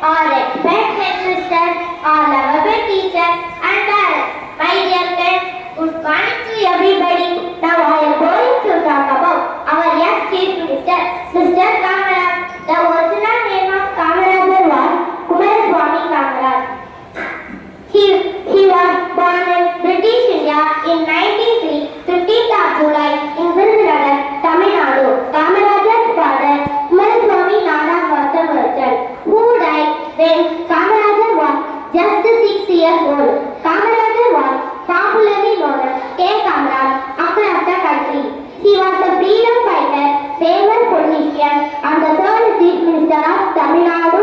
our respected sisters, our lovable teachers and parents. My dear friends, good morning to everybody. Now I am going to talk about our young Chief Minister, Mr. Kamaraj. The original name of Kamaraj was Kumaraswamy Kamaraj. He was born in British India in 1903, 15th of July in Vizagaram, Tamil Nadu. Kamaraj's father, Kumaraswamy Nana, was a merchant who died when Kamaraj was just 6 years old. Kamaraj was popularly known as K. Kamaraj across the country. He was a freedom fighter, famous politician, and the third Chief Minister of Tamil Nadu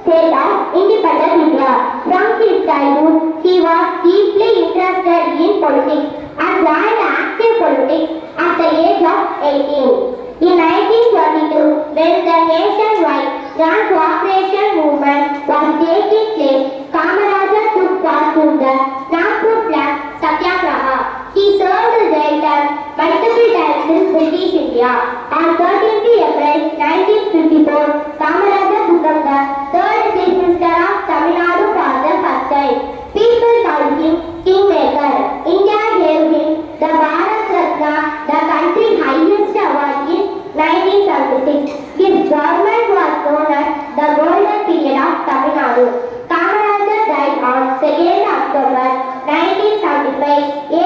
State of Independent India. From his childhood, he was deeply interested in politics and joined active politics at the age of 18. In 1922, when the nationwide Grand Cooperation movement was taking place, Kamaraja took part in the Nagpur Flag Satyagraha. He served jail term multiple times in British India. On 13th April 1954, Kamaraja became the third Chief Minister of Tamil Nadu for the first time. People called him Kingmaker. India gave him the Bharat Ratna, the country's highest award, in 1976. His government was known as the Golden Period of Tamil Nadu. Kamaraja died on 2nd October 1975